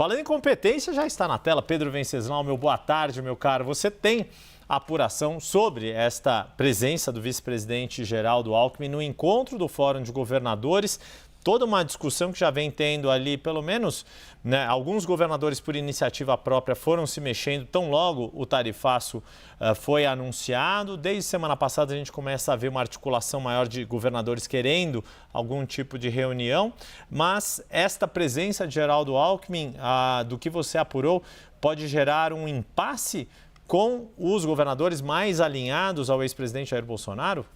Falando em competência, já está na tela. Pedro Venceslau, meu boa tarde, meu caro. Você tem apuração sobre esta presença do vice-presidente Geraldo Alckmin no encontro do Fórum de Governadores. Toda uma discussão que já vem tendo ali, pelo menos, né, alguns governadores por iniciativa própria foram se mexendo tão logo o tarifaço foi anunciado. Desde semana passada a gente começa a ver uma articulação maior de governadores querendo algum tipo de reunião, mas esta presença de Geraldo Alckmin, do que você apurou, pode gerar um impasse com os governadores mais alinhados ao ex-presidente Jair Bolsonaro?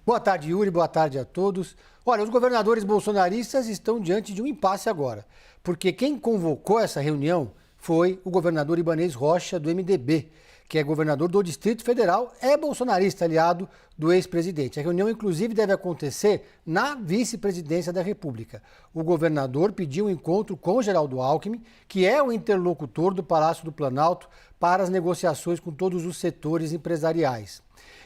Boa tarde, Yuri. Boa tarde a todos. Olha, os governadores bolsonaristas estão diante de um impasse agora, porque quem convocou essa reunião foi o governador Ibanez Rocha, do MDB, que é governador do Distrito Federal, é bolsonarista, aliado do ex-presidente. A reunião, inclusive, deve acontecer na vice-presidência da República. O governador pediu um encontro com Geraldo Alckmin, que é o interlocutor do Palácio do Planalto para as negociações com todos os setores empresariais.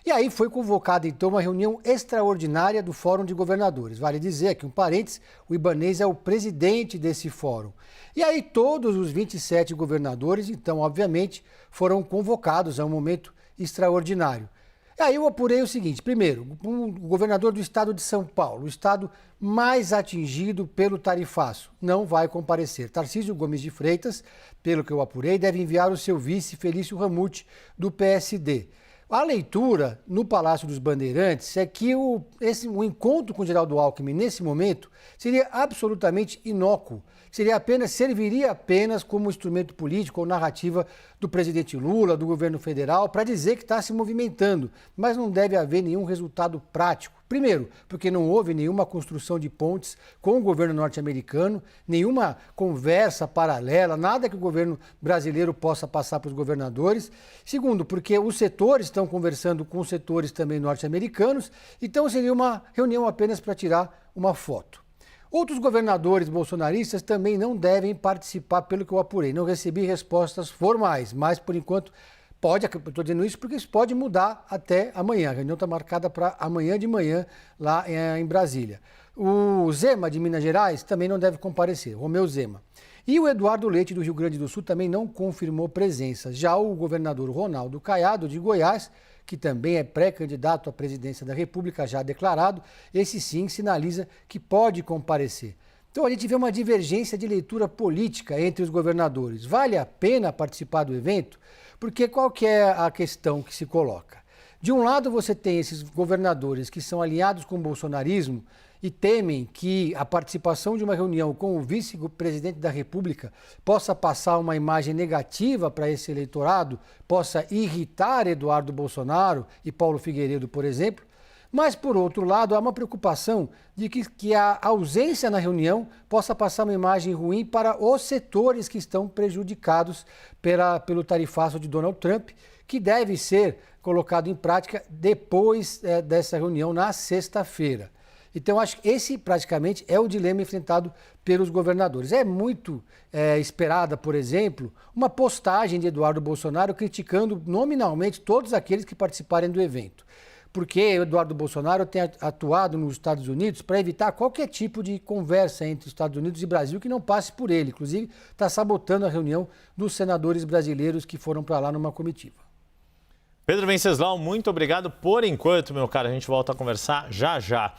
E aí foi convocada, então, uma reunião extraordinária do Fórum de Governadores. Vale dizer que, um parênteses, o Ibanez é o presidente desse fórum. E aí todos os 27 governadores, então, obviamente, foram convocados a um momento extraordinário. E aí eu apurei o seguinte: primeiro, o governador do estado de São Paulo, o estado mais atingido pelo tarifaço, não vai comparecer. Tarcísio Gomes de Freitas, pelo que eu apurei, deve enviar o seu vice, Felício Ramute, do PSD. A leitura no Palácio dos Bandeirantes é que o encontro com Geraldo Alckmin nesse momento seria absolutamente inócuo. Serviria apenas como instrumento político ou narrativa do presidente Lula, do governo federal, para dizer que está se movimentando, mas não deve haver nenhum resultado prático. Primeiro, porque não houve nenhuma construção de pontes com o governo norte-americano, nenhuma conversa paralela, nada que o governo brasileiro possa passar para os governadores. Segundo, porque os setores estão conversando com os setores também norte-americanos, então seria uma reunião apenas para tirar uma foto. Outros governadores bolsonaristas também não devem participar, pelo que eu apurei. Não recebi respostas formais, mas por enquanto estou dizendo isso porque isso pode mudar até amanhã. A reunião está marcada para amanhã de manhã lá em Brasília. O Zema, de Minas Gerais, também não deve comparecer, Romeu Zema. E o Eduardo Leite, do Rio Grande do Sul, também não confirmou presença. Já o governador Ronaldo Caiado, de Goiás, que também é pré-candidato à presidência da República, já declarado, esse sim sinaliza que pode comparecer. Então a gente vê uma divergência de leitura política entre os governadores. Vale a pena participar do evento? Porque qual que é a questão que se coloca? De um lado você tem esses governadores que são alinhados com o bolsonarismo e temem que a participação de uma reunião com o vice-presidente da República possa passar uma imagem negativa para esse eleitorado, possa irritar Eduardo Bolsonaro e Paulo Figueiredo, por exemplo. Mas, por outro lado, há uma preocupação de que a ausência na reunião possa passar uma imagem ruim para os setores que estão prejudicados pelo tarifaço de Donald Trump, que deve ser colocado em prática depois dessa reunião, na sexta-feira. Então, acho que esse praticamente é o dilema enfrentado pelos governadores. É muito esperada, por exemplo, uma postagem de Eduardo Bolsonaro criticando nominalmente todos aqueles que participarem do evento. Porque Eduardo Bolsonaro tem atuado nos Estados Unidos para evitar qualquer tipo de conversa entre os Estados Unidos e Brasil que não passe por ele. Inclusive, está sabotando a reunião dos senadores brasileiros que foram para lá numa comitiva. Pedro Venceslau, muito obrigado por enquanto, meu caro. A gente volta a conversar já já.